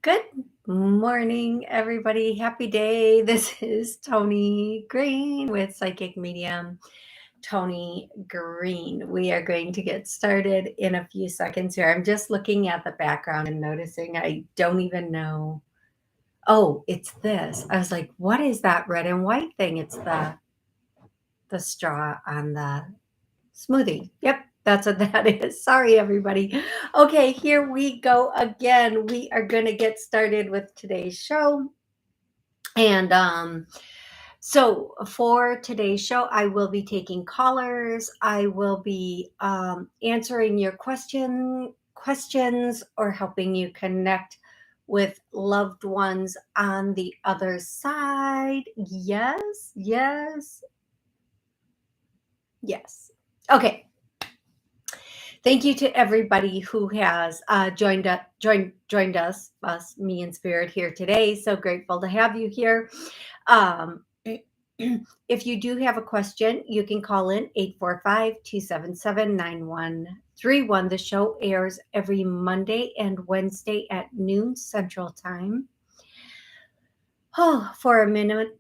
Good morning, everybody. Happy day. This is Toni Greene with Psychic Medium Toni Greene. We are going to get started in a few seconds here. I'm just looking at the background and noticing I don't even know. Oh, it's this. I was like, what is that red and white thing? It's the straw on the smoothie. Yep, that's what that is. Sorry, everybody. Okay, here we go again. We are going to get started with today's show. And so for today's show, I will be taking callers. I will be answering your questions or helping you connect with loved ones on the other side. Yes, yes, yes. Okay. Thank you to everybody who has joined us, me in spirit here today. So grateful to have you here. If you do have a question, you can call in 845-277-9131. The show airs every Monday and Wednesday at noon Central Time. For a minimum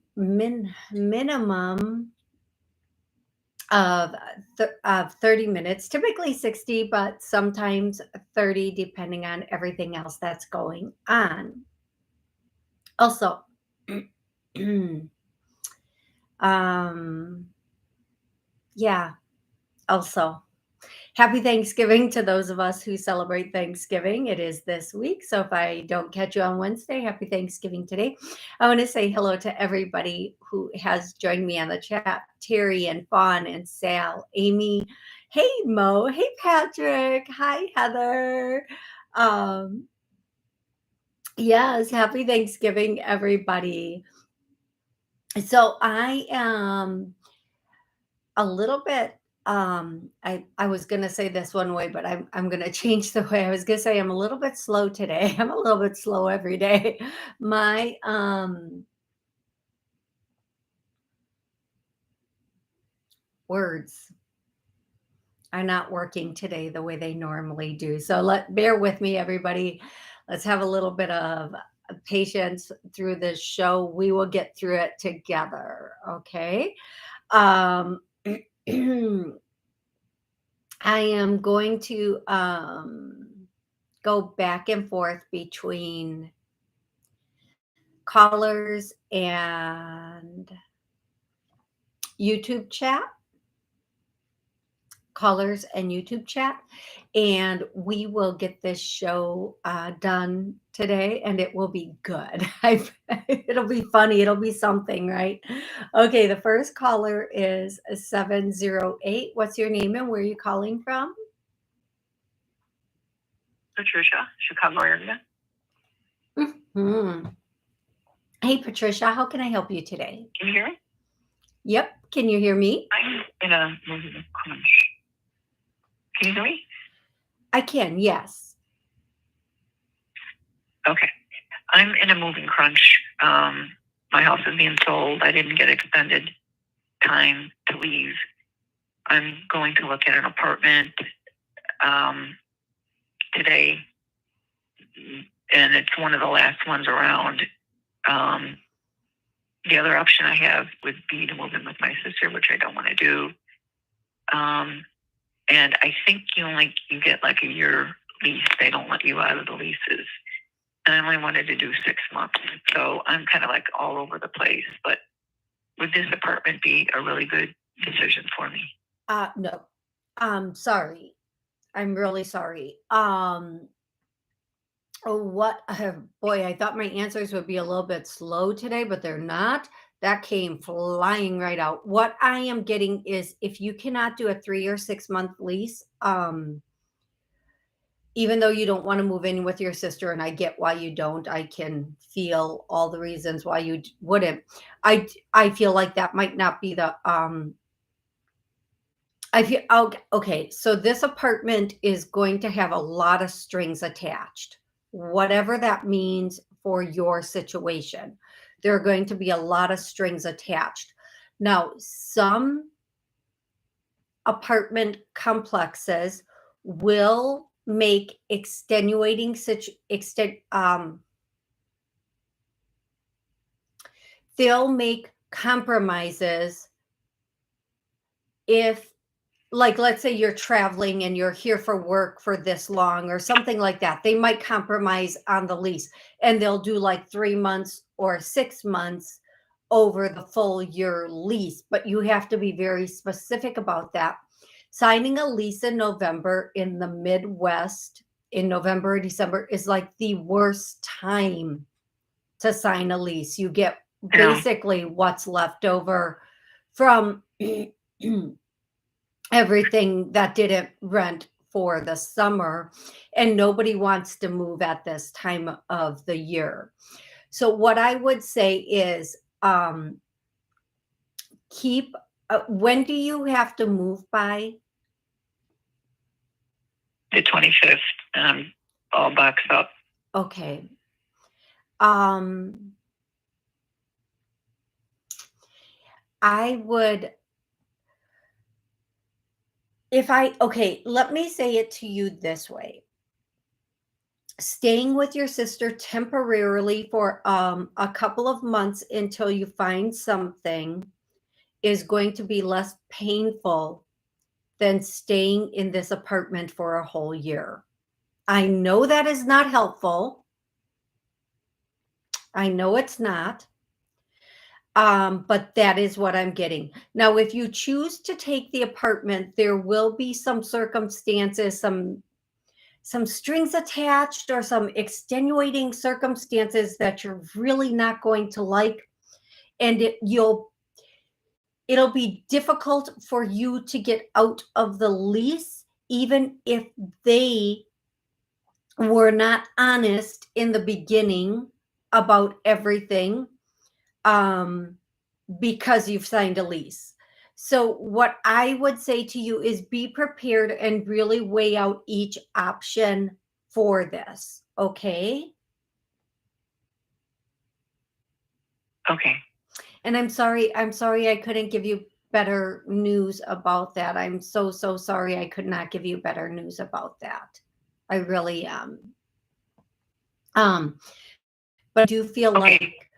of 30 minutes, typically 60, but sometimes 30, depending on everything else that's going on. Also, yeah, also, happy Thanksgiving to those of us who celebrate Thanksgiving. It is this week. So if I don't catch you on Wednesday, happy Thanksgiving today. I want to say hello to everybody who has joined me on the chat. Terry and Fawn and Sal, Amy. Hey, Mo. Hey, Patrick. Hi, Heather. Yes, happy Thanksgiving, everybody. So I am a little bit I was gonna say this one way, but I'm gonna change the way I was gonna say. I'm a little bit slow today. I'm a little bit slow every day. My words are not working today the way they normally do. So bear with me, everybody. Let's have a little bit of patience through this show. We will get through it together. Okay. Um I am going to go back and forth between callers and YouTube chat. Callers and YouTube chat. And we will get this show done today, and it will be good. It'll be funny. It'll be something, right? Okay, the first caller is 708. What's your name and where are you calling from? Patricia, Chicago area. Mm-hmm. Hey, Patricia, how can I help you today? Can you hear me? Yep. Can you hear me? I'm in a moving crunch. Can you hear me? I can, yes. Okay. I'm in a moving crunch. My house is being sold. I didn't get extended time to leave. I'm going to look at an apartment today, and it's one of the last ones around. The other option I have would be to move in with my sister, which I don't want to do. And I think you get like a year lease. They don't let you out of the leases. And I only wanted to do 6 months. So I'm kind of like all over the place. But would this apartment be a really good decision for me? No. Sorry. I'm really sorry. Boy, I thought my answers would be a little bit slow today, but they're not. That came flying right out. What I am getting is if you cannot do a 3 or 6 month lease, even though you don't want to move in with your sister, and I get why you don't, I can feel all the reasons why you wouldn't. I feel like that might not be the I feel okay. So this apartment is going to have a lot of strings attached, whatever that means for your situation. There are going to be a lot of strings attached. Now, some apartment complexes will make extenuating they'll make compromises if, like, let's say you're traveling and you're here for work for this long or something like that. They might compromise on the lease and they'll do like 3 months or 6 months over the full year lease, but you have to be very specific about that. Signing a lease in November in the Midwest in November or December is like the worst time to sign a lease. You get basically what's left over from everything that didn't rent for the summer, and nobody wants to move at this time of the year. So what I would say is keep when do you have to move by? The 25th, and I'm all boxed up. Okay. I would, okay, let me say it to you this way. Staying with your sister temporarily for a couple of months until you find something is going to be less painful than staying in this apartment for a whole year. I know that is not helpful. I know it's not. But that is what I'm getting. Now, if you choose to take the apartment, there will be some circumstances, some strings attached or some extenuating circumstances that you're really not going to like. And it'll be difficult for you to get out of the lease, even if they were not honest in the beginning about everything, because you've signed a lease. So what I would say to you is be prepared and really weigh out each option for this. Okay. Okay. And I'm sorry I couldn't give you better news about that. I'm so sorry I could not give you better news about that. I really am. But I do feel like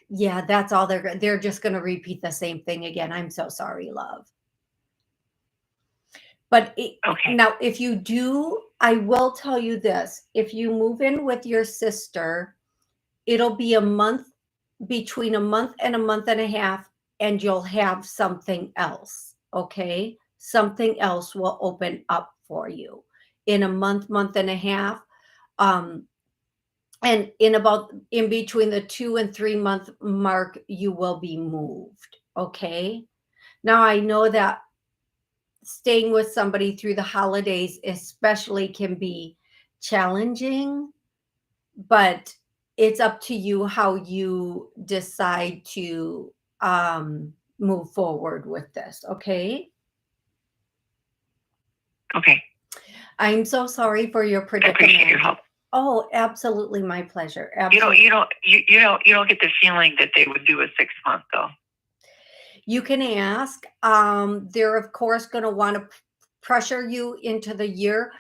yeah, that's all they're just going to repeat the same thing again. I'm so sorry, love. But now, if you do, I will tell you this. If you move in with your sister, it'll be between a month and a month and a half, and you'll have something else, okay? Something else will open up for you in a month and a half. And in between the 2 and 3 month mark, you will be moved, okay? Now, I know that staying with somebody through the holidays especially can be challenging, but it's up to you how you decide to move forward with this, okay? Okay. I'm so sorry for your predicament. I appreciate your help. Oh, absolutely, my pleasure. Absolutely. You don't get the feeling that they would do a 6 month though. You can ask. They're of course going to want to pressure you into the year.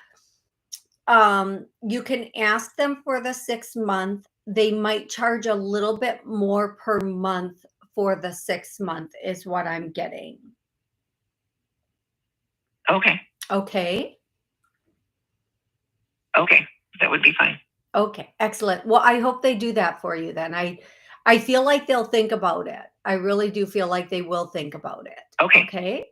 You can ask them for the 6 month. They might charge a little bit more per month for the 6 month is what I'm getting. Okay. Okay. Okay. That would be fine. Okay. Excellent. Well, I hope they do that for you then. I feel like they'll think about it. I really do feel like they will think about it. Okay. Okay.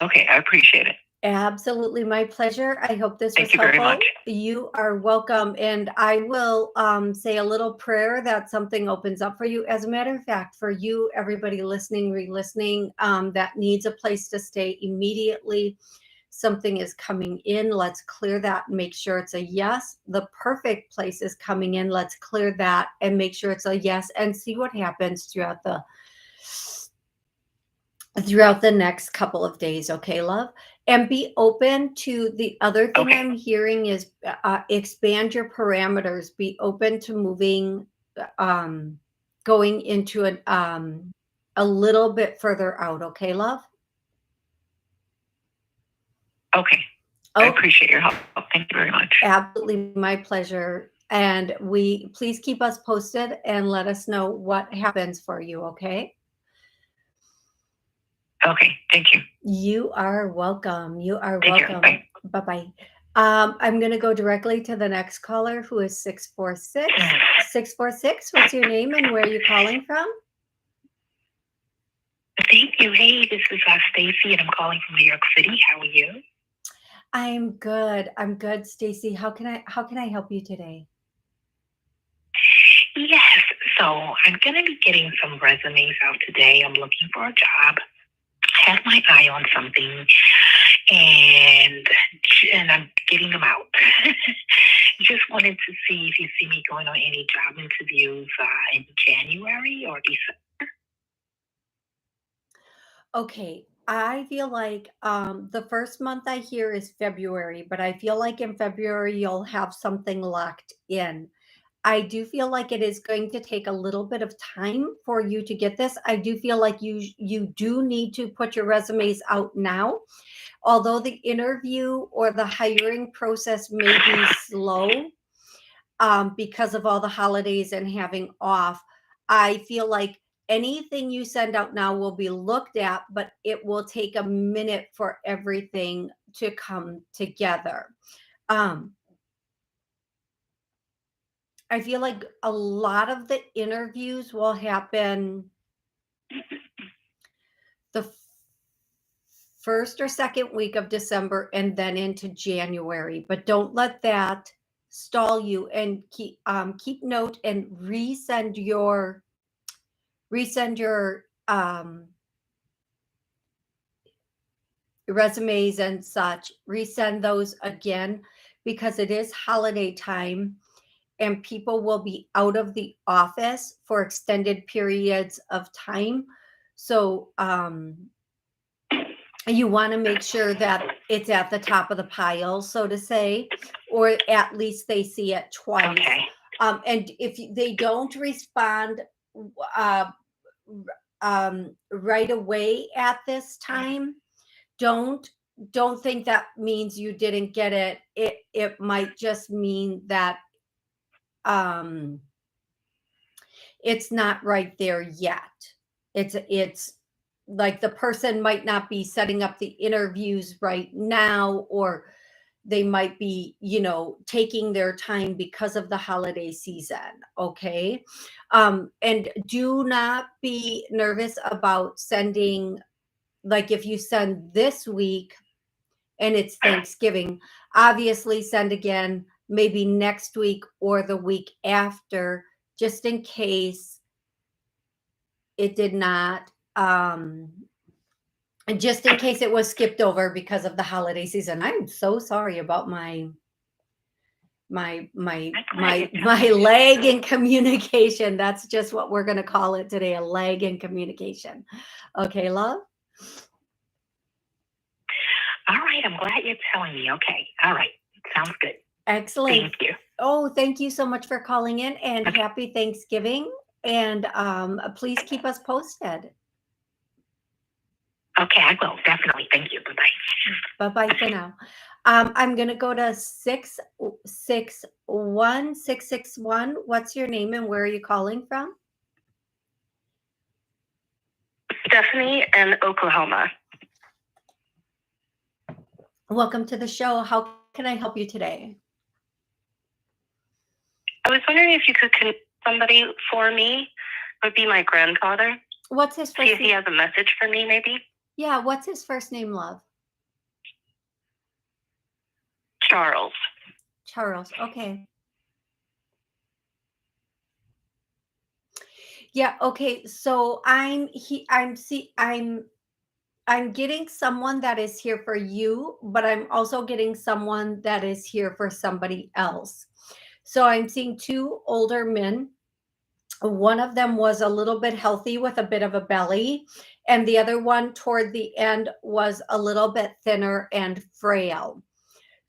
Okay. I appreciate it. Absolutely, my pleasure. I hope this was helpful. Thank you very much. You are welcome. And I will say a little prayer that something opens up for you. As a matter of fact, for you, everybody listening, re-listening, that needs a place to stay immediately, something is coming in. Let's clear that and make sure it's a yes. The perfect place is coming in. Let's clear that and make sure it's a yes and see what happens throughout the next couple of days. Okay, love? And be open to the other thing. Okay. I'm hearing is expand your parameters. Be open to moving, going into a little bit further out. Okay, love? Okay. I appreciate your help. Thank you very much. Absolutely, my pleasure. And please keep us posted and let us know what happens for you, okay? Okay, thank you. You are welcome. You are Take care. welcome. Bye. Bye-bye. I'm going to go directly to the next caller, who is 646. 646, what's your name and where are you calling from? Thank you. Hey, this is Stacy, and I'm calling from New York City. How are you? I'm good. I'm good, Stacy. How can I help you today? Yes. So I'm going to be getting some resumes out today. I'm looking for a job. I have my eye on something, and I'm getting them out. Just wanted to see if you see me going on any job interviews in January or December. Okay, I feel like the first month I hear is February, but I feel like in February you'll have something locked in. I do feel like it is going to take a little bit of time for you to get this. I do feel like you do need to put your resumes out now. Although the interview or the hiring process may be slow because of all the holidays and having off, I feel like anything you send out now will be looked at, but it will take a minute for everything to come together. I feel like a lot of the interviews will happen the first or second week of December and then into January, but don't let that stall you, and keep note and resend your resumes and such. Resend those again, because it is holiday time and people will be out of the office for extended periods of time. So you want to make sure that it's at the top of the pile, so to say, or at least they see it twice. Okay. And if they don't respond right away at this time, don't think that means you didn't get it. It might just mean that it's not right there yet. It's like the person might not be setting up the interviews right now, or they might be, taking their time because of the holiday season. Okay. And do not be nervous about sending, like if you send this week and it's Thanksgiving, obviously send again maybe next week or the week after, just in case it did not, just in case it was skipped over because of the holiday season. I'm so sorry about my lag in communication. That's just what we're going to call it today, a lag in communication. Okay, love? All right. I'm glad you're telling me. Okay. All right. Sounds good. Excellent. Thank you. Oh, thank you so much for calling in, and happy Thanksgiving. And please keep us posted. Okay, I will. Definitely. Thank you. Bye-bye. Bye-bye for now. I'm going to go to 661. 661. What's your name and where are you calling from? Stephanie in Oklahoma. Welcome to the show. How can I help you today? I was wondering if you could connect somebody for me. It would be my grandfather. What's his first name? He has a message for me, maybe. Yeah, what's his first name, love? Charles. Charles. Okay. Yeah, okay. So I'm getting someone that is here for you, but I'm also getting someone that is here for somebody else. So I'm seeing two older men. One of them was a little bit healthy with a bit of a belly, and the other one toward the end was a little bit thinner and frail.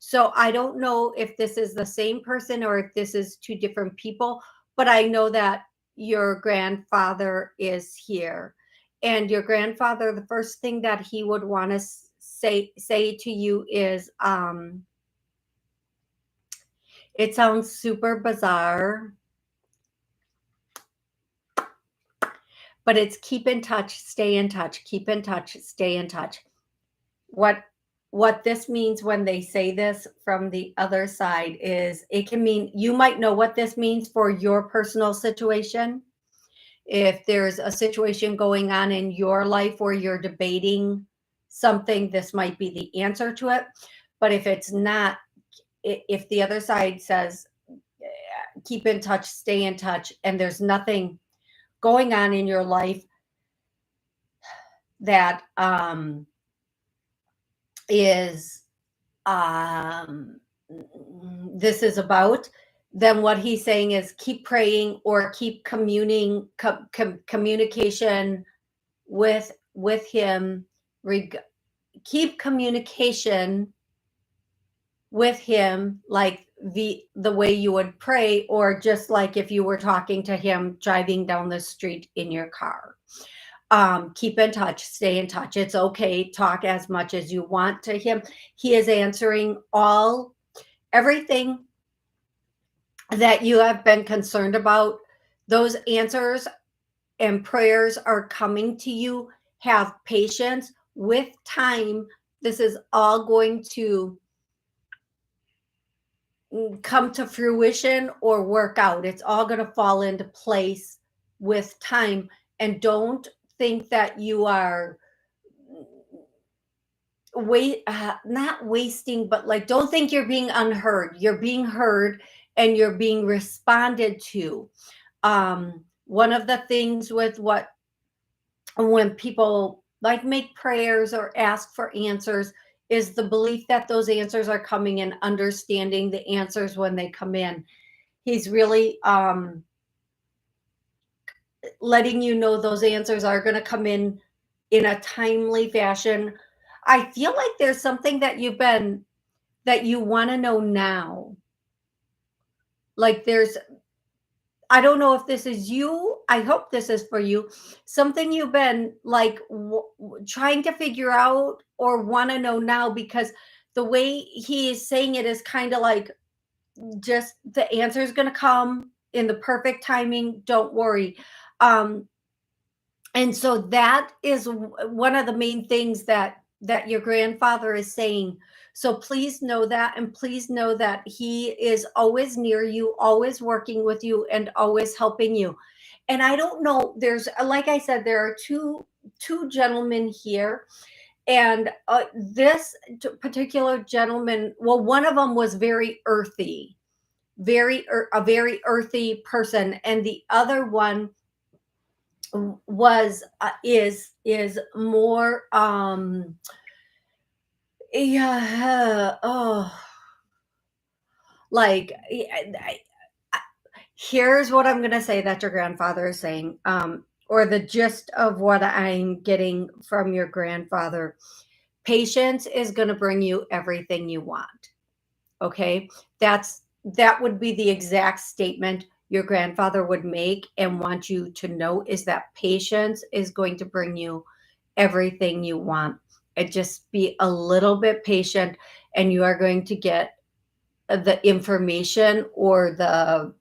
So I don't know if this is the same person or if this is two different people, but I know that your grandfather is here. And your grandfather, the first thing that he would want to say to you is It sounds super bizarre, but it's keep in touch, stay in touch, keep in touch, stay in touch. What this means when they say this from the other side is it can mean, you might know what this means for your personal situation. If there's a situation going on in your life where you're debating something, this might be the answer to it. But if it's not, if the other side says keep in touch, stay in touch, and there's nothing going on in your life that is this is about, then what he's saying is keep praying or keep communication with him. Keep communication with him, like the way you would pray, or just like if you were talking to him driving down the street in your car. Keep in touch, stay in touch. It's okay. Talk as much as you want to him. He is answering everything that you have been concerned about. Those answers and prayers are coming to you. Have patience. With time, this is all going to come to fruition or work out. It's all going to fall into place with time. And don't think that you are not wasting, but like, don't think you're being unheard. You're being heard and you're being responded to. One of the things with when people like make prayers or ask for answers is the belief that those answers are coming and understanding the answers when they come in. He's really letting you know those answers are going to come in a timely fashion. I feel like there's something that you want to know now. Like I don't know if this is you. I hope this is for you. Something you've been like trying to figure out or want to know now, because the way he is saying it is kind of like, just the answer is going to come in the perfect timing. Don't worry. And so that is one of the main things that your grandfather is saying. So please know that, and please know that he is always near you, always working with you, and always helping you. And I don't know, there's, like I said, there are two gentlemen here, and this particular gentleman, well, one of them was very earthy, a very earthy person, and the other one was is more yeah, oh, like here's what I'm going to say that your grandfather is saying, or the gist of what I'm getting from your grandfather. Patience is going to bring you everything you want. Okay, that would be the exact statement your grandfather would make and want you to know, is that patience is going to bring you everything you want. And just be a little bit patient, and you are going to get the information or the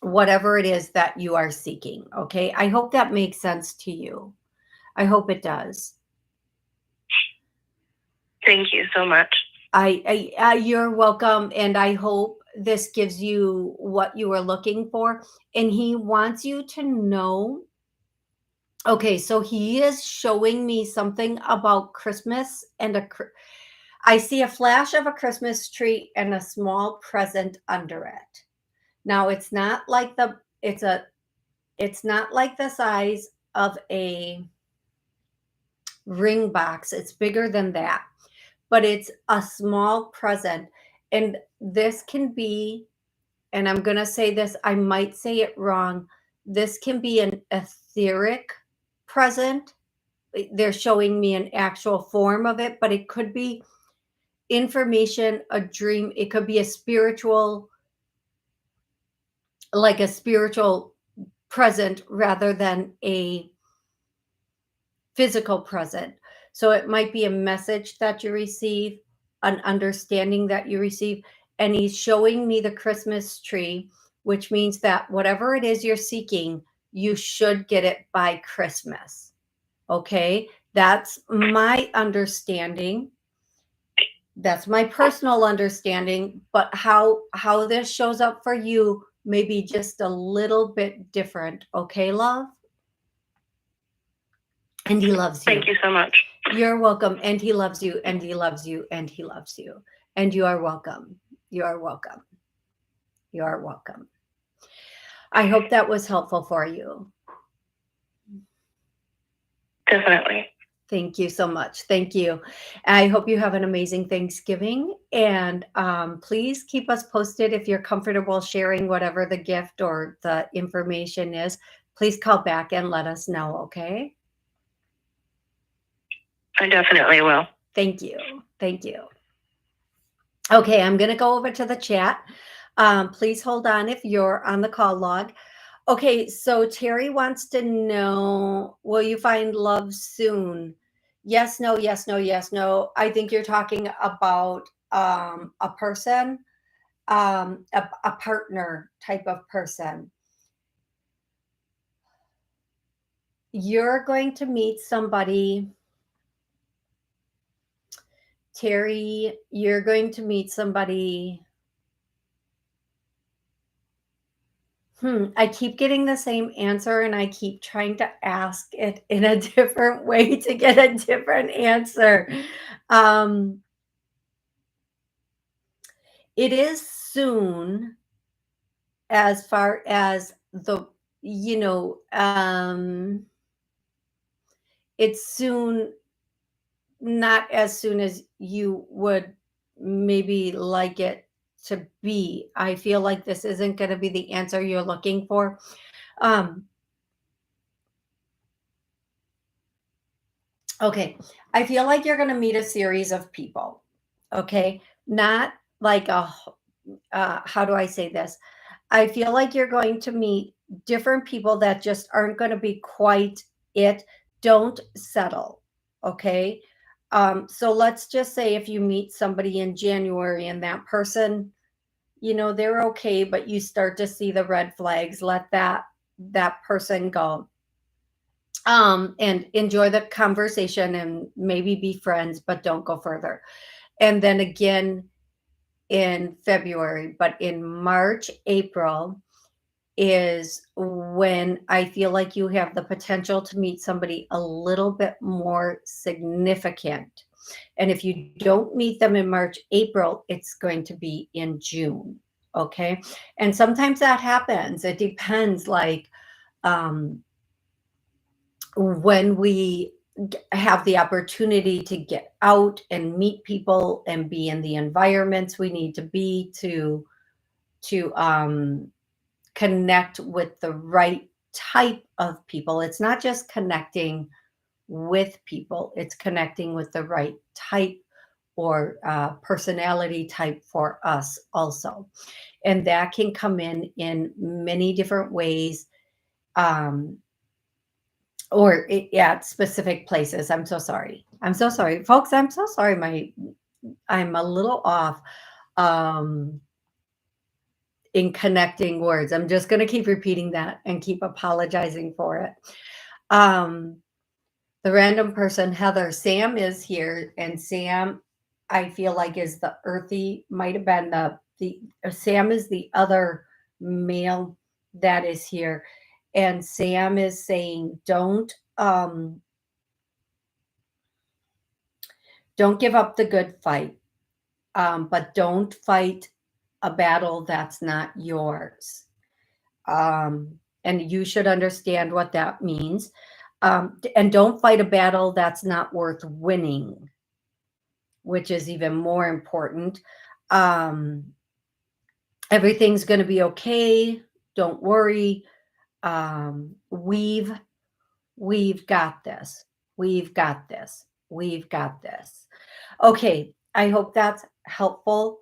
whatever it is that you are seeking. Okay, I hope that makes sense to you. I hope it does. Thank you so much. You're welcome, and I hope this gives you what you were looking for. And he wants you to know. Okay, so he is showing me something about Christmas, and I see a flash of a Christmas tree and a small present under it. Now it's not like it's not like the size of a ring box. It's bigger than that, but it's a small present. And this can be, and I'm going to say this, I might say it wrong. This can be an etheric present. They're showing me an actual form of it, but it could be information, a dream. It could be a spiritual, like a spiritual present rather than a physical present. So it might be a message that you receive, an understanding that you receive. and he's showing me the Christmas tree, which means that whatever it is you're seeking, you should get it by Christmas. Okay, that's my understanding. That's my personal understanding, but how this shows up for you may be just a little bit different. Okay, love? And he loves you. Thank you so much. You're welcome. And he loves you, and he loves you, and he loves you. And you are welcome. You are welcome. You are welcome. I hope that was helpful for you. Definitely. Thank you so much. Thank you. I hope you have an amazing Thanksgiving. And please keep us posted if you're comfortable sharing whatever the gift or the information is. Please call back and let us know, okay? I definitely will. Thank you. Thank you. Okay, I'm going to go over to the chat. Please hold on if you're on the call log. Okay, so Terry wants to know, will you find love soon? Yes, no, yes, no, yes, no. I think you're talking about a person, a partner type of person. You're going to meet somebody, Terry, you're going to meet somebody. I keep getting the same answer, and I keep trying to ask it in a different way to get a different answer. It is soon, as far as the, it's soon, not as soon as you would maybe like it to be. I feel like this isn't going to be the answer you're looking for. Okay, I feel like you're going to meet a series of people. Okay, not like how do I say this? I feel like you're going to meet different people that just aren't going to be quite it. Don't settle. Okay. So let's just say if you meet somebody in January and that person, they're okay, but you start to see the red flags, let that person go. And enjoy the conversation and maybe be friends, but don't go further. And then again in February, but in March, April is when I feel like you have the potential to meet somebody a little bit more significant. And if you don't meet them in March, April, it's going to be in June. Okay. And sometimes that happens. It depends, like, when we have the opportunity to get out and meet people and be in the environments we need to be to connect with the right type of people. It's not just connecting with people, it's connecting with the right type or personality type for us also. And that can come in many different ways. Or at specific places. I'm so sorry. I'm so sorry, folks. I'm so sorry. I'm a little off in connecting words. I'm just going to keep repeating that and keep apologizing for it. The random person, Heather, Sam is here, and Sam, I feel like, is the earthy. Might have been the Sam is the other male that is here. And Sam is saying, don't give up the good fight, but don't fight a battle that's not yours. And you should understand what that means. And don't fight a battle that's not worth winning, which is even more important. Everything's going to be okay. Don't worry. We've got this. We've got this. We've got this. Okay. I hope that's helpful.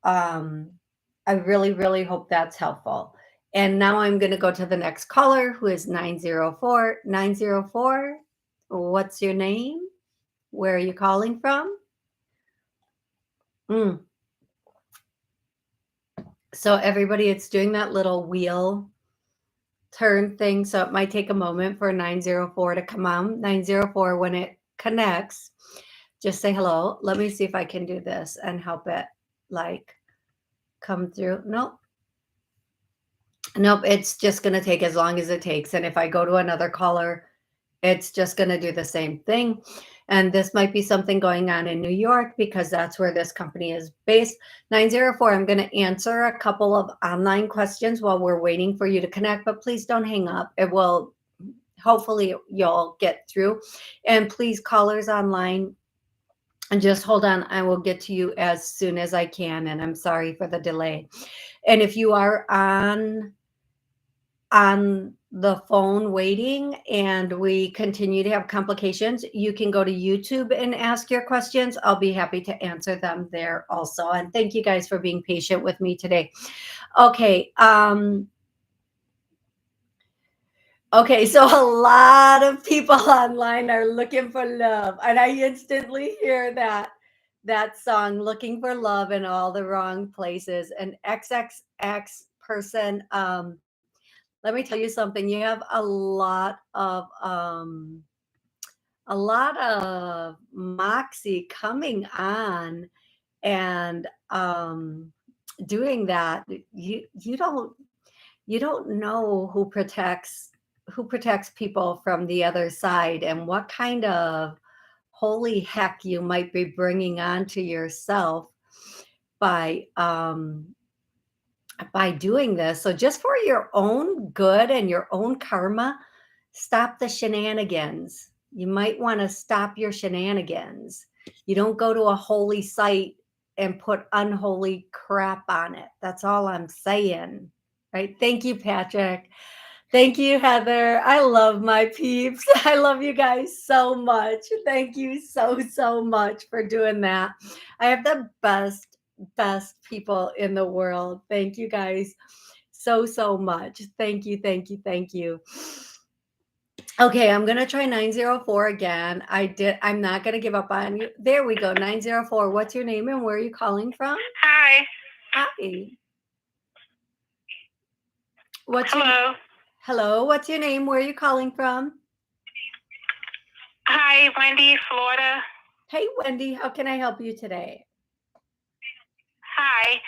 I really, really hope that's helpful. And now I'm going to go to the next caller, who is 904. 904. What's your name? Where are you calling from? So everybody, it's doing that little wheel turn thing. So it might take a moment for 904 to come on. 904, when it connects, just say hello. Let me see if I can do this and help it like come through. Nope. Nope. It's just going to take as long as it takes. And if I go to another caller, it's just going to do the same thing. And this might be something going on in New York because that's where this company is based. 904, I'm going to answer a couple of online questions while we're waiting for you to connect, but please don't hang up. It will, hopefully you'll get through. And please, callers online, and just hold on. I will get to you as soon as I can. And I'm sorry for the delay. And if you are on the phone waiting and we continue to have complications, you can go to YouTube and ask your questions. I'll be happy to answer them there also. And thank you guys for being patient with me today. Okay. Okay, so a lot of people online are looking for love, and I instantly hear that song, "Looking for Love in All the Wrong Places." An XXX person, let me tell you something. You have a lot of moxie coming on, and doing that. You don't know who protects people from the other side, and what kind of holy heck you might be bringing onto yourself by doing this. So just for your own good and your own karma, stop the shenanigans. You might want to stop your shenanigans. You don't go to a holy site and put unholy crap on it. That's all I'm saying. Right? Thank you, Patrick. Thank you, Heather. I love my peeps. I love you guys so much. Thank you so much for doing that. I have the best people in the world. Thank you guys so much. Thank you. Okay, I'm going to try 904 again. I'm not going to give up on you. There we go. 904. What's your name and where are you calling from? Hi. Hi. Hello. What's your name? Where are you calling from? Hi, Wendy, Florida. Hey, Wendy, how can I help you today? Hi.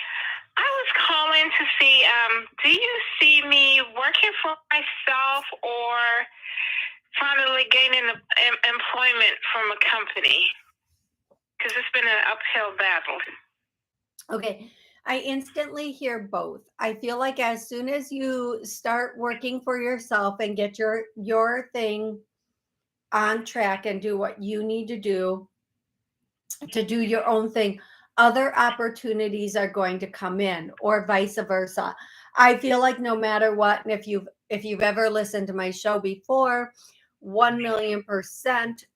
I was calling to see, do you see me working for myself or finally gaining employment from a company? Because it's been an uphill battle. Okay. I instantly hear both. I feel like as soon as you start working for yourself and get your thing on track and do what you need to do your own thing, other opportunities are going to come in, or vice versa. I feel like no matter what, and if you've ever listened to my show before, 1,000,000%,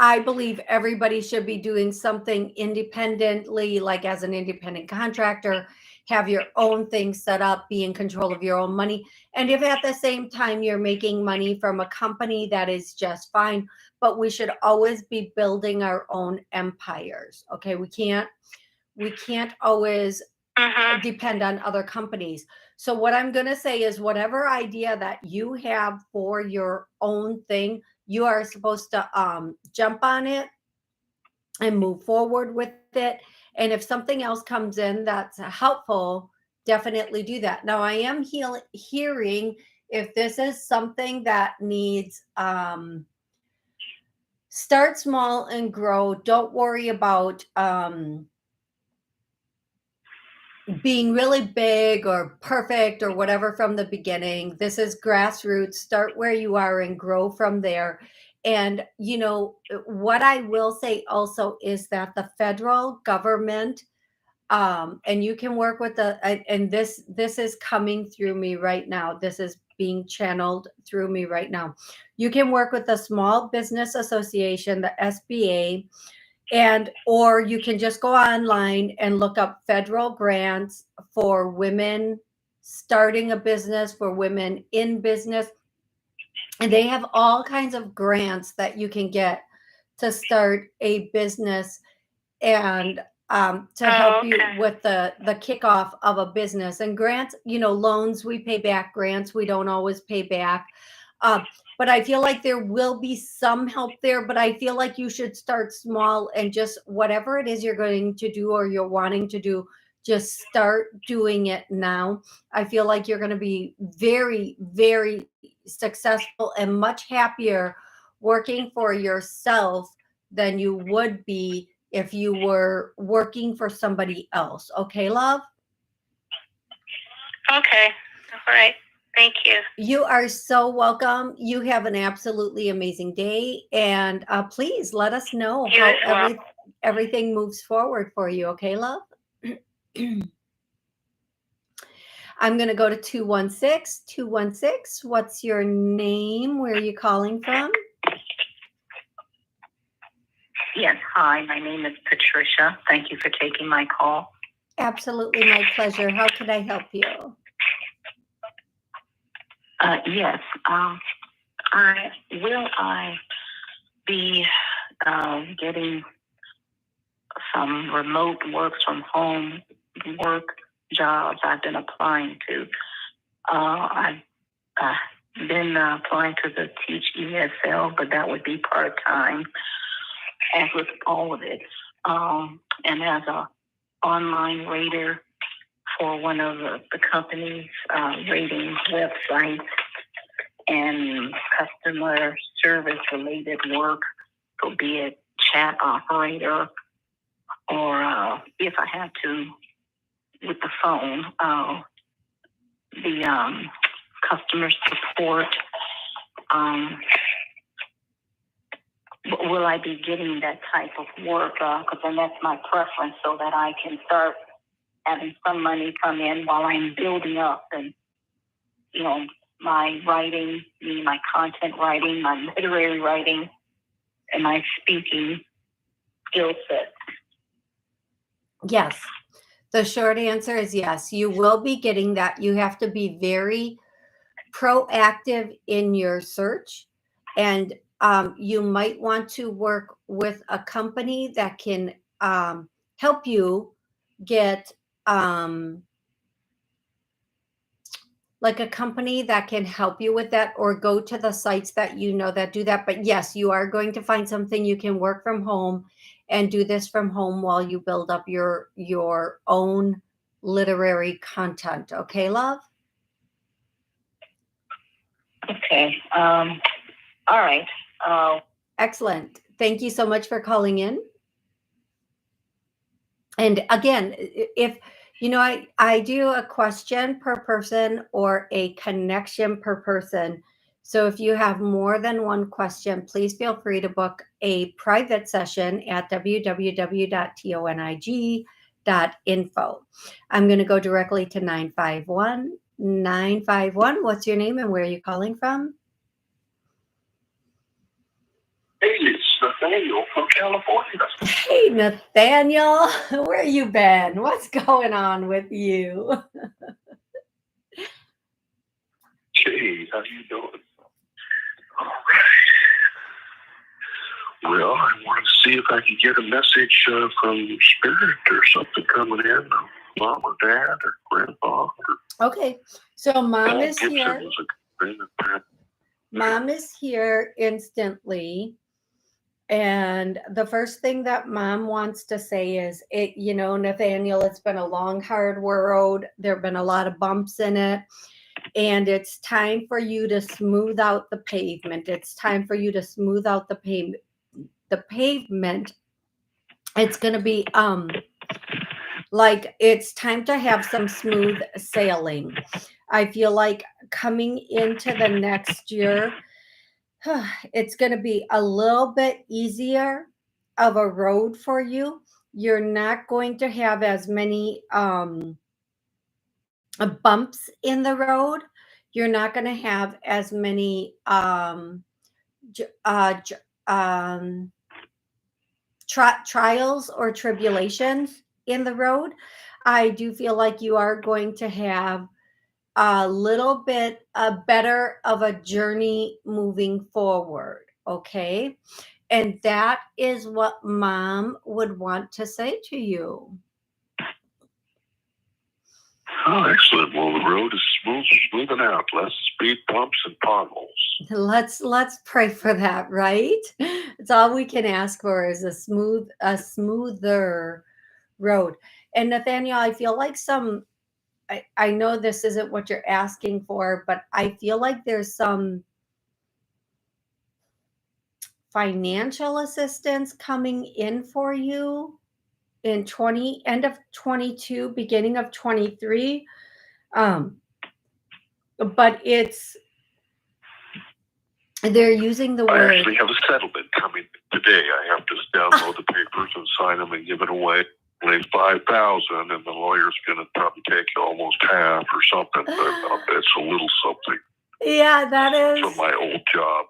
I believe everybody should be doing something independently, like as an independent contractor, have your own thing set up, be in control of your own money. And if at the same time you're making money from a company, that is just fine. But we should always be building our own empires. Okay. We can't always depend on other companies. So what I'm going to say is, whatever idea that you have for your own thing, you are supposed to jump on it and move forward with it. And if something else comes in that's helpful, definitely do that. Now, I am hearing, if this is something that needs start small and grow. Don't worry about being really big or perfect or whatever from the beginning. This is grassroots. Start where you are and grow from there. And what I will say also is that the federal government, and you can work with and this is coming through me right now. This is being channeled through me right now. You can work with the Small Business Association, the SBA, or you can just go online and look up federal grants for women starting a business, for women in business. And they have all kinds of grants that you can get to start a business. And to help you with the kickoff of a business. And grants, loans we pay back, grants we don't always pay back. But I feel like there will be some help there, but I feel like you should start small and just whatever it is you're going to do or you're wanting to do, just start doing it now. I feel like you're going to be very, very successful and much happier working for yourself than you would be if you were working for somebody else. Okay, love? Okay. All right. Thank you. You are so welcome. You have an absolutely amazing day. And please let us know how everything moves forward for you. Okay, love? I'm going to go to 216. 216, what's your name? Where are you calling from? Yes, hi. My name is Patricia. Thank you for taking my call. Absolutely, my pleasure. How can I help you? Yes. I be getting some remote work from home work jobs I've been applying to? I've been applying to the Teach ESL, but that would be part-time, as with all of it. And as a online rater for one of the company's rating websites and customer service related work, so be it chat operator or if I had to with the phone, the customer support. Will I be getting that type of work? Because then that's my preference, so that I can start having some money come in while I'm building up and, my writing, my content writing, my literary writing, and my speaking skill set. Yes. The short answer is yes. You will be getting that. You have to be very proactive in your search, and you might want to work with a company that can help you get like a company that can help you with that, or go to the sites that that do that. But yes, you are going to find something you can work from home and do this from home while you build up your own literary content. Okay, love? Okay. All right. Excellent. Thank you so much for calling in. And again, if I do a question per person or a connection per person. So if you have more than one question, please feel free to book a private session at www.tonig.info. I'm going to go directly to 951. 951, what's your name and where are you calling from? Hey, it's Nathaniel from California. Hey, Nathaniel, where you been? What's going on with you? Hey, how you doing? All right. Well, I want to see if I can get a message from Spirit or something coming in. Mom or Dad or Grandpa. Okay, so Mom is here. Mom is here instantly. And the first thing that Mom wants to say is, Nathaniel, it's been a long, hard road. There have been a lot of bumps in it. And it's time for you to smooth out the pavement. It's time for you to smooth out the pavement. It's going to be like it's time to have some smooth sailing. I feel like coming into the next year, it's going to be a little bit easier of a road for you. You're not going to have as many bumps in the road. You're not going to have as many trials or tribulations in the road. I do feel like you are going to have a little bit better of a journey moving forward. Okay. And that is what Mom would want to say to you. Oh, excellent. Well, the road is smoothing out. Less speed bumps and potholes. Let's pray for that, right? It's all we can ask for is a smoother road. And Nathaniel, I feel like I know this isn't what you're asking for, but I feel like there's some financial assistance coming in for you in end of 22, beginning of 23. But they're using the word. I actually have a settlement coming today. I have to download the papers and sign them and give it away. Like $5,000, and the lawyer's going to probably take almost half or something. But it's a little something. Yeah, that is from my old job.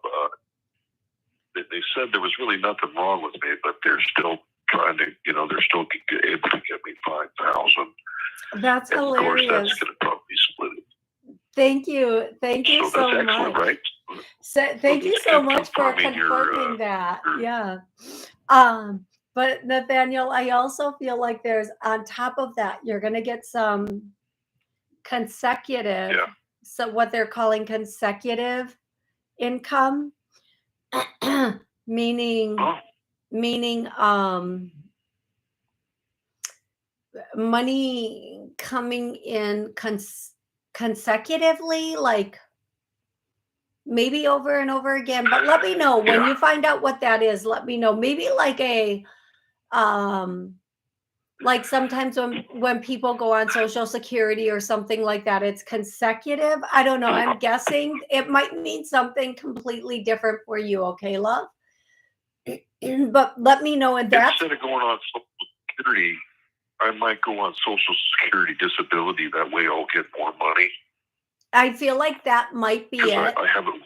They said there was really nothing wrong with me, but they're still trying to, they're still able to get me $5,000. That's and hilarious. Of course, that's going to probably split it. Thank you so that's excellent, much. right? Thank you so much for confirming that. Yeah. But Nathaniel, I also feel like there's on top of that, you're going to get some consecutive, so what they're calling consecutive income, meaning money coming in consecutively, like maybe over and over again. But let me know when you find out what that is. Let me know. Maybe like like sometimes when people go on Social Security or something like that, it's consecutive. I don't know. I'm guessing it might mean something completely different for you. Okay, love? But let me know. And that's instead of going on Social Security, I might go on Social Security disability. That way I'll get more money. I feel like that might be it. I haven't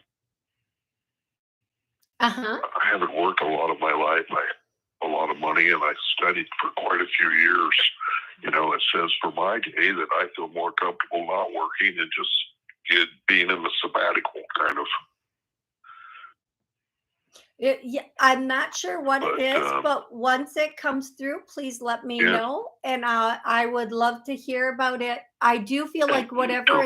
I haven't worked a lot of my life. I have a lot of money, and I studied for quite a few years. It says for my day that I feel more comfortable not working and just being in the sabbatical kind of. I'm not sure what it is, but once it comes through, please let me know, and I would love to hear about it. I do feel like whatever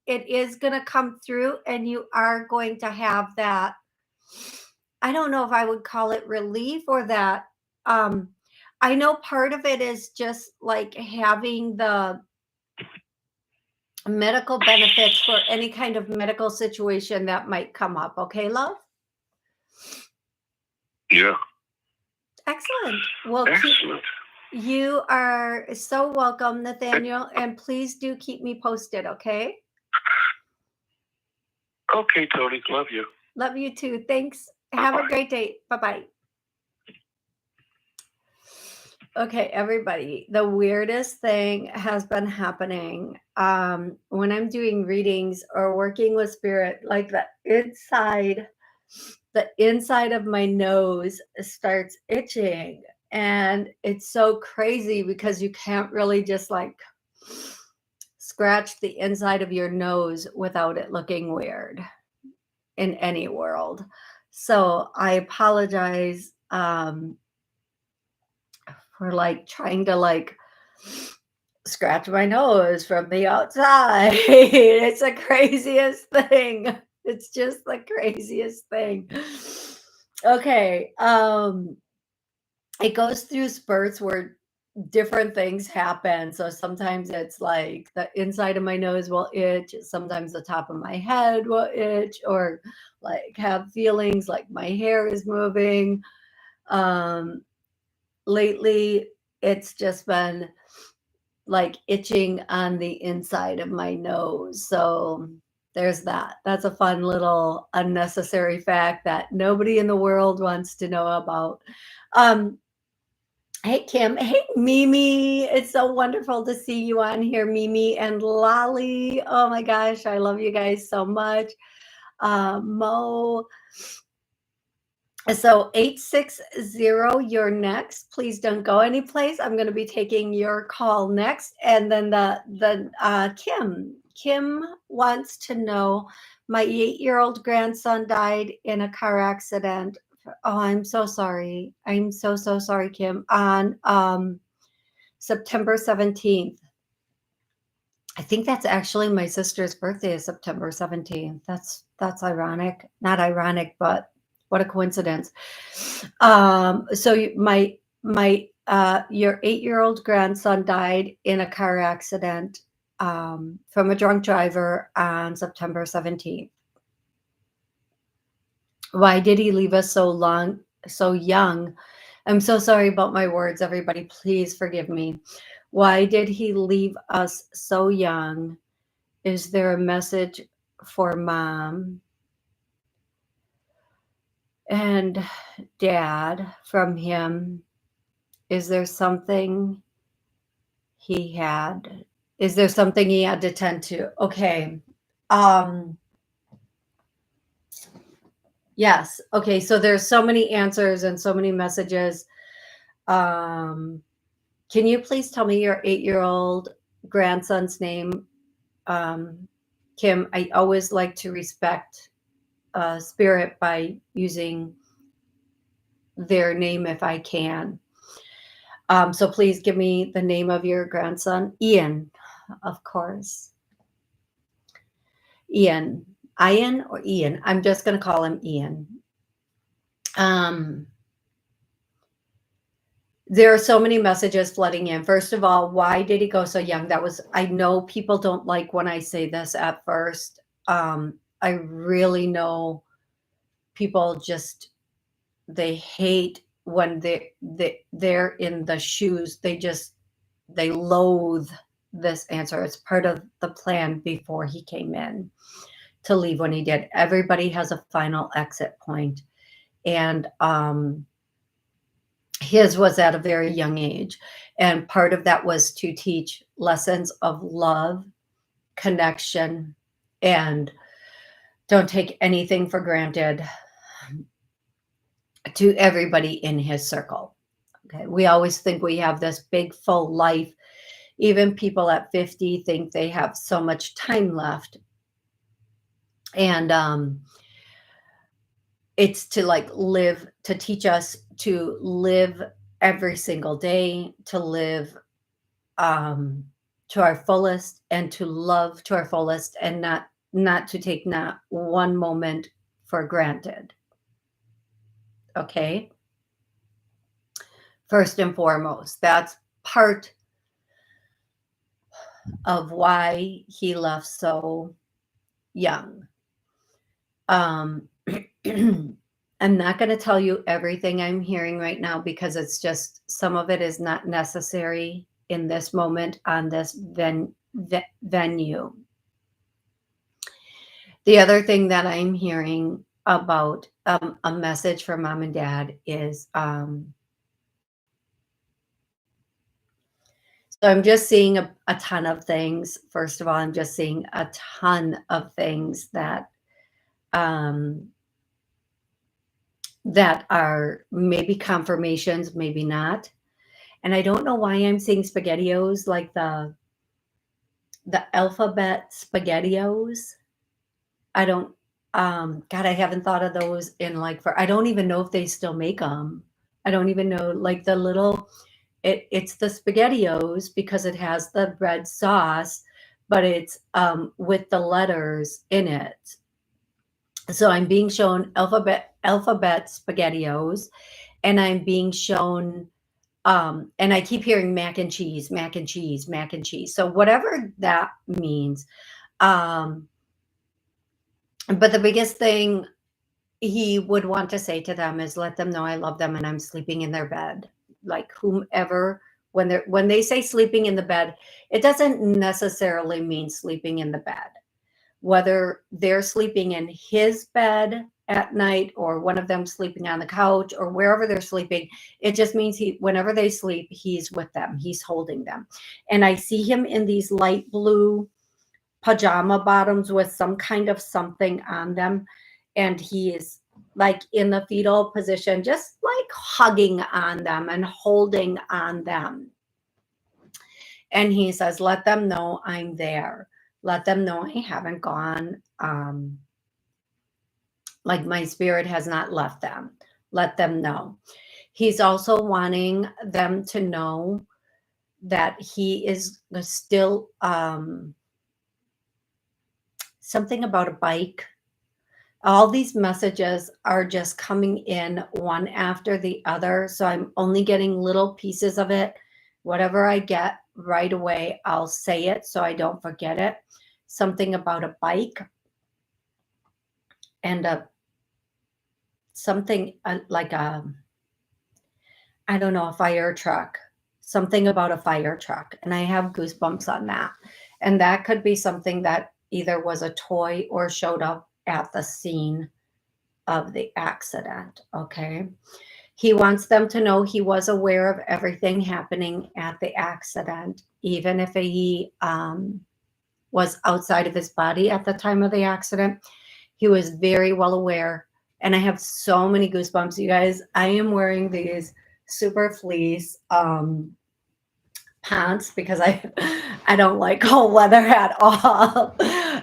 it is going to come through, and you are going to have that. I don't know if I would call it relief or that. I know part of it is just like having the medical benefits for any kind of medical situation that might come up. Okay, love? Yeah. Excellent. Well, excellent. You are so welcome, Nathaniel, and please do keep me posted, okay? Okay, Toni. Love you. Love you too. Thanks. Have a great day. Bye-bye. Okay, everybody, the weirdest thing has been happening when I'm doing readings or working with spirit, like the inside of my nose starts itching. And it's so crazy because you can't really just like scratch the inside of your nose without it looking weird in any world. So I apologize for like trying to like scratch my nose from the outside. It's the craziest thing. It's just the craziest thing. Okay. It goes through spurts where different things happen. So sometimes it's like the inside of my nose will itch. Sometimes the top of my head will itch, or like have feelings like my hair is moving. Lately, it's just been like itching on the inside of my nose. So there's that. That's a fun little unnecessary fact that nobody in the world wants to know about. Hey, Kim. Hey, Mimi. It's so wonderful to see you on here, Mimi and Lolly. Oh my gosh, I love you guys so much. Mo. So 860, you're next. Please don't go anyplace. I'm going to be taking your call next. And then Kim wants to know, my 8-year-old grandson died in a car accident Oh, I'm so sorry. I'm so sorry, Kim. On September 17th. I think that's actually my sister's birthday is September 17th. That's ironic. Not ironic, but what a coincidence. So your 8-year-old grandson died in a car accident from a drunk driver on September 17th. Why did he leave us so young? I'm so sorry about my words, everybody. Please forgive me. Why did he leave us so young? Is there a message for mom and dad from him? Is there something he had? Is there something he had to tend to? Okay. Yes. Okay. So there's so many answers and so many messages. Can you please tell me your 8-year-old grandson's name? Kim, I always like to respect spirit by using their name if I can. So please give me the name of your grandson. Ian, of course. Ian. Ian or Ian? I'm just going to call him Ian. There are so many messages flooding in. First of all, why did he go so young? I know people don't like when I say this at first. I really know people they hate when they're in the shoes. They loathe this answer. It's part of the plan before he came in to leave when he did. Everybody has a final exit point. And his was at a very young age. And part of that was to teach lessons of love, connection, and don't take anything for granted to everybody in his circle. Okay. We always think we have this big full life. Even people at 50 think they have so much time left. And it's to teach us to live every single day, to live to our fullest and to love to our fullest, and not to take not one moment for granted. Okay. First and foremost, that's part of why he left so young. I'm not going to tell you everything I'm hearing right now because it's just some of it is not necessary in this moment on this venue. The other thing that I'm hearing about a message from mom and dad is so I'm just seeing a ton of things. First of all, I'm just seeing a ton of things that that are maybe confirmations, maybe not. And I don't know why I'm seeing SpaghettiOs, like the alphabet SpaghettiOs. I don't, God, I haven't thought of those in I don't even know if they still make them. I don't even know, like the little, it's the SpaghettiOs because it has the red sauce, but it's with the letters in it. So I'm being shown alphabet SpaghettiOs, and I'm being shown, and I keep hearing mac and cheese, mac and cheese, mac and cheese. So whatever that means. But the biggest thing he would want to say to them is let them know I love them and I'm sleeping in their bed. Like whomever, when they say sleeping in the bed, it doesn't necessarily mean sleeping in the bed. Whether they're sleeping in his bed at night or one of them sleeping on the couch or wherever they're sleeping, it just means whenever they sleep, he's with them, he's holding them. And I see him in these light blue pajama bottoms with some kind of something on them. And he is like in the fetal position, just like hugging on them and holding on them. And he says, let them know I'm there. Let them know I haven't gone. Like my spirit has not left them. let them know. He's also wanting them to know that he is still something about a bike. All these messages are just coming in one after the other. So I'm only getting little pieces of it. Whatever I get right away, I'll say it so I don't forget it. Something about a bike and something like a, I don't know, a fire truck. Something about a fire truck. And I have goosebumps on that. And that could be something that either was a toy or showed up at the scene of the accident. Okay. He wants them to know he was aware of everything happening at the accident, even if he was outside of his body at the time of the accident. He was very well aware. And I have so many goosebumps, you guys. I am wearing these super fleece pants because I don't like cold weather at all.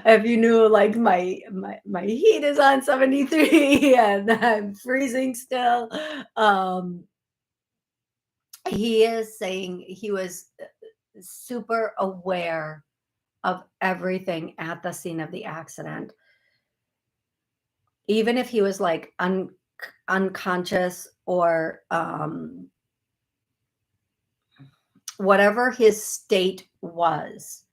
If you knew, like my heat is on 73 and I'm freezing still. He is saying he was super aware of everything at the scene of the accident. Even if he was like unconscious or whatever his state was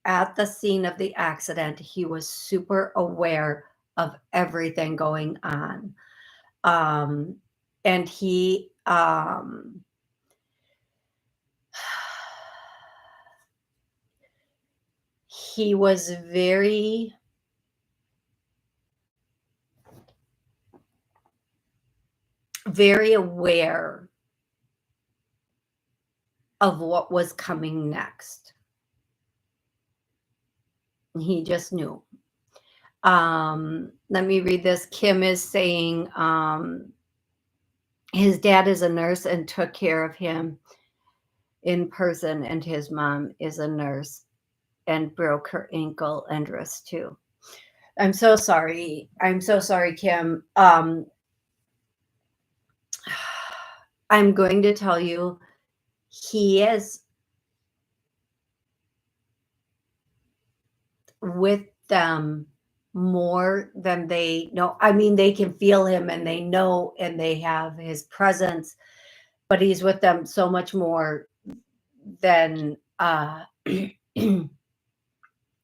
at the scene of the accident, he was super aware of everything going on. And he was very aware of what was coming next. He just knew. Let me read this. Kim is saying his dad is a nurse and took care of him in person, and his mom is a nurse and broke her ankle and wrist too. I'm so sorry. I'm so sorry, Kim. I'm going to tell you, he is with them more than they know. I mean, they can feel him and they know and they have his presence, but he's with them so much more than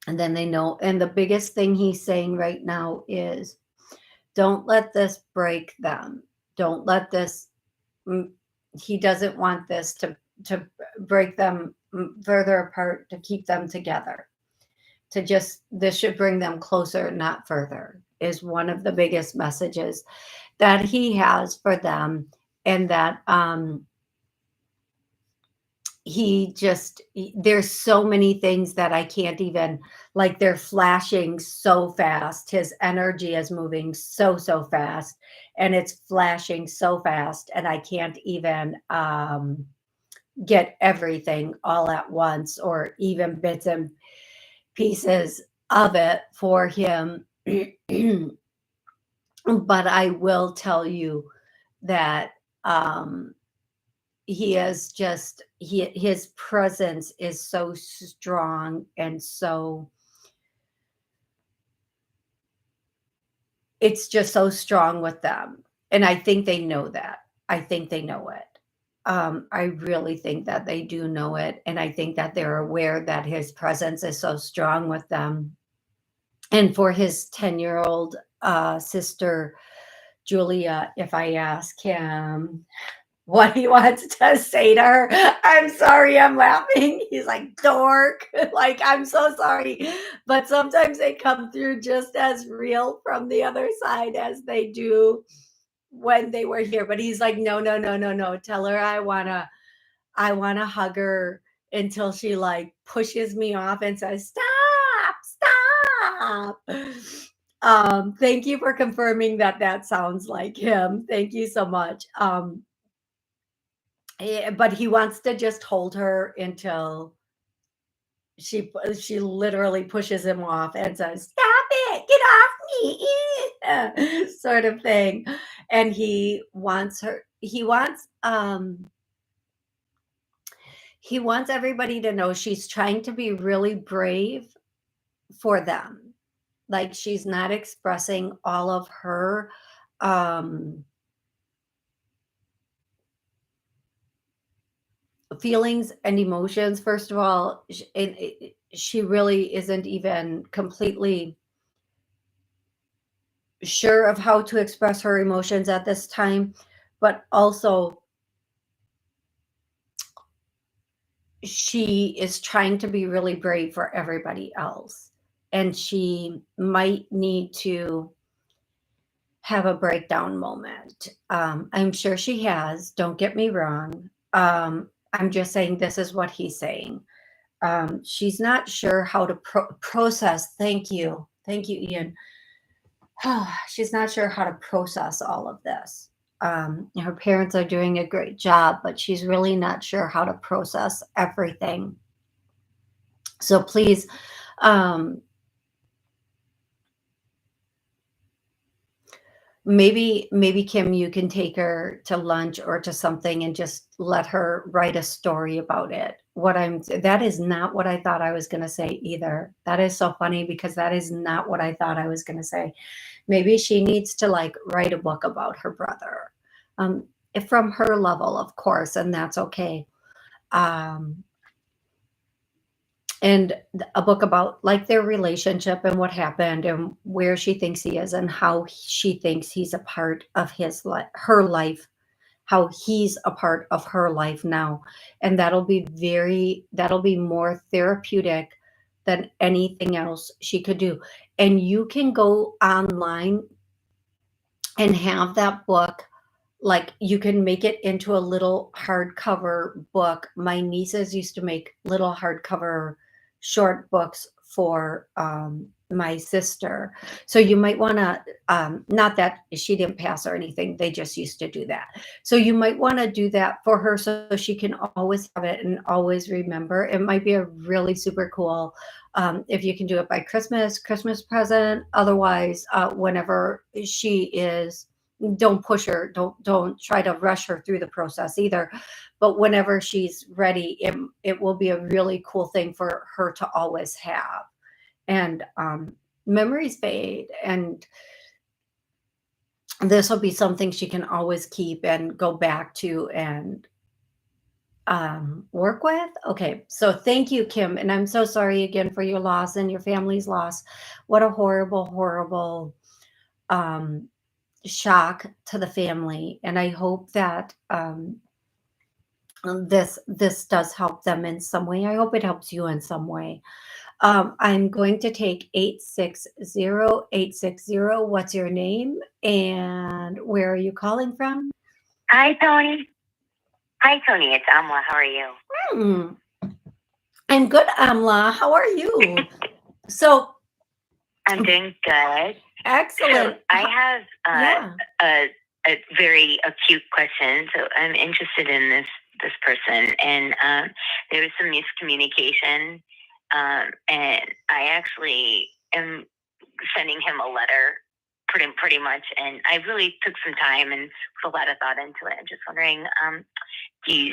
and then they know. And the biggest thing he's saying right now is, don't let this break them. Don't let this, he doesn't want this to break them further apart, to keep them together. To just, this should bring them closer, not further, is one of the biggest messages that he has for them. And that there's so many things that I can't even, like, they're flashing so fast. His energy is moving so fast, and it's flashing so fast, and I can't even get everything all at once, or even bits and pieces of it for him. But I will tell you that he is just, his presence is so strong, and so it's just so strong with them. And I think they know that. I think they know it. I really think that they do know it. And I think that they're aware that his presence is so strong with them. And for his 10-year-old sister, Julia, if I ask him what he wants to say to her, I'm sorry, I'm laughing. He's like, dork. Like, I'm so sorry. But sometimes they come through just as real from the other side as they do when they were here. But he's like, no. Tell her I wanna hug her until she like pushes me off and says, stop. Thank you for confirming that sounds like him. Thank you so much. But he wants to just hold her until she literally pushes him off and says, stop it, get off me, sort of thing. And he wants everybody to know she's trying to be really brave for them. Like, she's not expressing all of her feelings and emotions. First of all, she really isn't even completely sure of how to express her emotions at this time, but also she is trying to be really brave for everybody else, and she might need to have a breakdown moment. I'm sure she has, don't get me wrong. I'm just saying this is what he's saying. She's not sure how to process. Thank you, Ian. She's not sure how to process all of this. Her parents are doing a great job, but she's really not sure how to process everything. So please, maybe Kim, you can take her to lunch or to something and just let her write a story about it. That is not what I thought I was going to say either. That is so funny, because that is not what I thought I was going to say. Maybe she needs to like write a book about her brother, from her level, of course, and that's okay. And a book about like their relationship and what happened and where she thinks he is and how she thinks he's a part of her life, how he's a part of her life now. And that'll be more therapeutic than anything else she could do. And you can go online and have that book. Like, you can make it into a little hardcover book. My nieces used to make little hardcover short books for my sister. So you might want to, not that she didn't pass or anything, they just used to do that. So you might want to do that for her so she can always have it and always remember. It might be a really super cool, if you can do it by Christmas present. Otherwise, whenever she is, don't push her, don't try to rush her through the process either, but whenever she's ready, it will be a really cool thing for her to always have. And memories fade, and this will be something she can always keep and go back to and work with. Okay, so thank you, Kim, and I'm so sorry again for your loss and your family's loss. What a horrible shock to the family, and I hope that this does help them in some way. I hope it helps you in some way. I'm going to take 860. What's your name and where are you calling from? Hi, Toni. It's Amla. How are you? I'm good, Amla. How are you? So I'm doing good. Excellent. So I have a very acute question. So I'm interested in this person, and there was some miscommunication, and I actually am sending him a letter pretty much, and I really took some time and put a lot of thought into it. I'm just wondering, do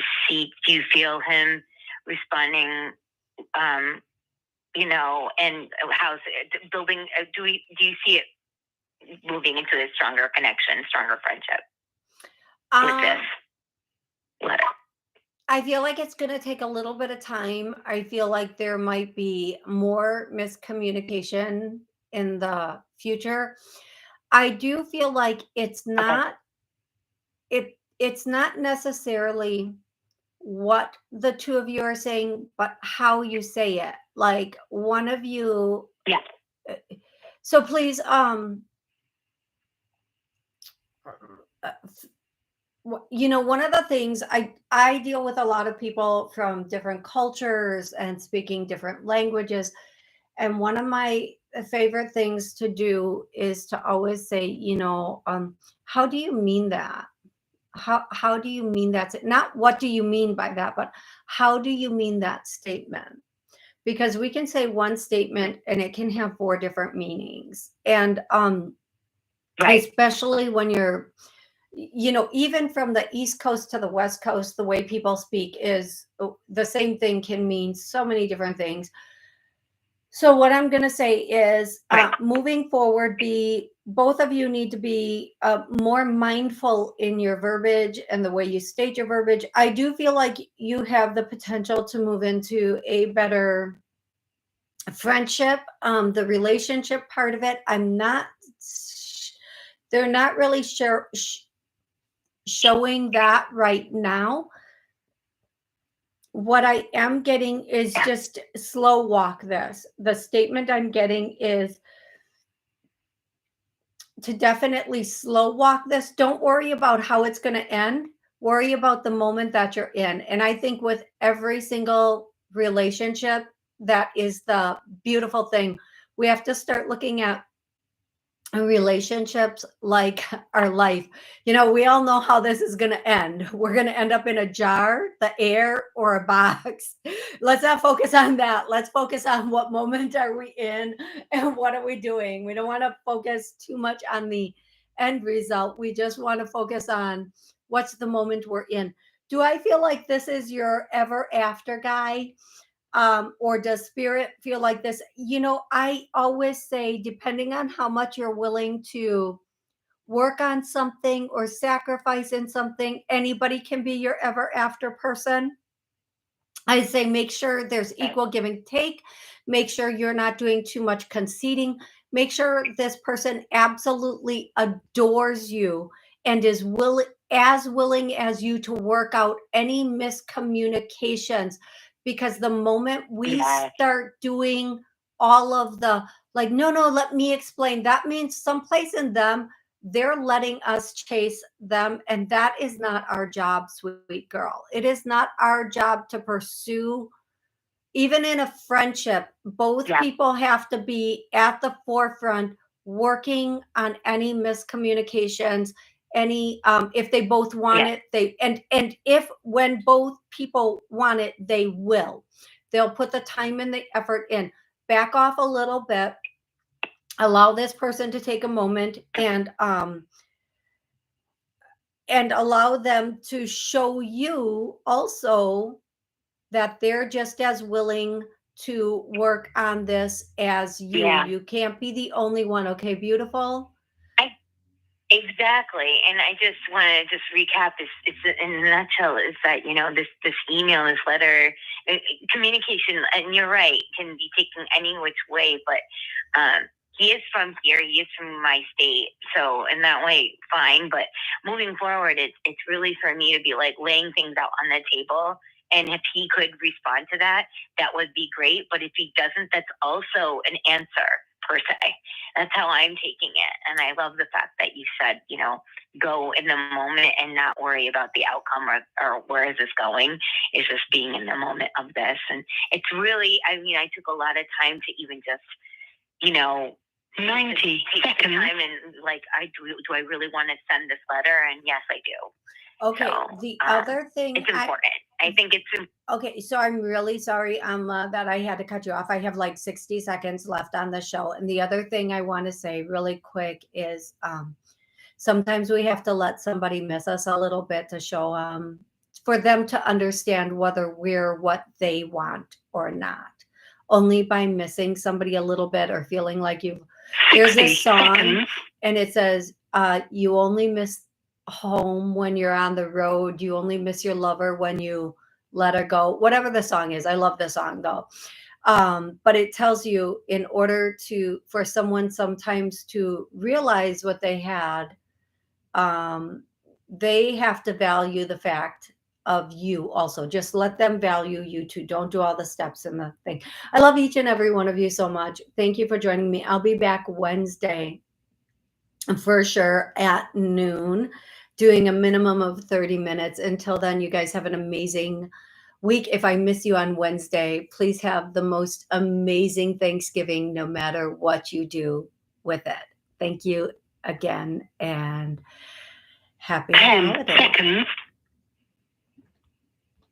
you feel him responding, and how's it building? Do you see it moving into a stronger connection, stronger friendship with this letter? I feel like it's going to take a little bit of time. I feel like there might be more miscommunication in the future. I do feel like it's not it's not necessarily what the two of you are saying, but how you say it. Like, one of you. Yeah. So please, one of the things I deal with a lot of people from different cultures and speaking different languages. And one of my favorite things to do is to always say, how do you mean that? How do you mean that? Not what do you mean by that, but how do you mean that statement? Because we can say one statement and it can have 4 different meanings. And Right. especially when you're even from the East Coast to the West Coast, the way people speak is the same thing, can mean so many different things. So what I'm going to say is, moving forward, both of you need to be more mindful in your verbiage and the way you state your verbiage. I do feel like you have the potential to move into a better friendship. The relationship part of it, they're not really showing that right now. What I am getting is just slow walk this. The statement I'm getting is to definitely slow walk this. Don't worry about how it's going to end. Worry about the moment that you're in. And I think with every single relationship, that is the beautiful thing. We have to start looking at relationships like our life. We all know how this is going to end. We're going to end up in a jar, the air, or a box. Let's not focus on that. Let's focus on what moment are we in and what are we doing. We don't want to focus too much on the end result. We just want to focus on what's the moment we're in. Do I feel like this is your ever after guy? Or does spirit feel like this? I always say, depending on how much you're willing to work on something or sacrifice in something, anybody can be your ever after person. I say make sure there's equal give and take. Make sure you're not doing too much conceding. Make sure this person absolutely adores you and is as willing as you to work out any miscommunications. Because the moment we start doing all of the no, let me explain, that means someplace in them, they're letting us chase them. And that is not our job, sweet girl. It is not our job to pursue. Even in a friendship, both people have to be at the forefront working on any miscommunications, any if they both want it, and if when both people want it, they'll put the time and the effort in. Back off a little bit, allow this person to take a moment, and allow them to show you also that they're just as willing to work on this as you. You can't be the only one. Okay, beautiful? Exactly. And I just want to just recap it's in a nutshell is that, this email, this letter, communication, and you're right, can be taken any which way, but he is from here. He is from my state. So in that way, fine. But moving forward, it's really for me to be like laying things out on the table. And if he could respond to that, that would be great. But if he doesn't, that's also an answer per se. That's how I'm taking it. And I love the fact that you said, go in the moment and not worry about the outcome or where is this going. It's just being in the moment of this. And it's really, I took a lot of time to even just, 90 seconds. Time and do I really want to send this letter? And yes, I do. Okay. So, the other thing, it's important. I think it's okay. So I'm really sorry that I had to cut you off. I have like 60 seconds left on the show. And the other thing I want to say really quick is sometimes we have to let somebody miss us a little bit to show for them to understand whether we're what they want or not. Only by missing somebody a little bit or feeling like there's a song and it says, you only miss home when you're on the road. You only miss your lover when you let her go. Whatever the song is. I love the song though. But it tells you in order for someone sometimes to realize what they had, they have to value the fact of you also. Just let them value you too. Don't do all the steps in the thing. I love each and every one of you so much. Thank you for joining me. I'll be back Wednesday for sure at noon, doing a minimum of 30 minutes. Until then, you guys have an amazing week. If I miss you on Wednesday, please have the most amazing Thanksgiving, no matter what you do with it. Thank you again, and happy holidays.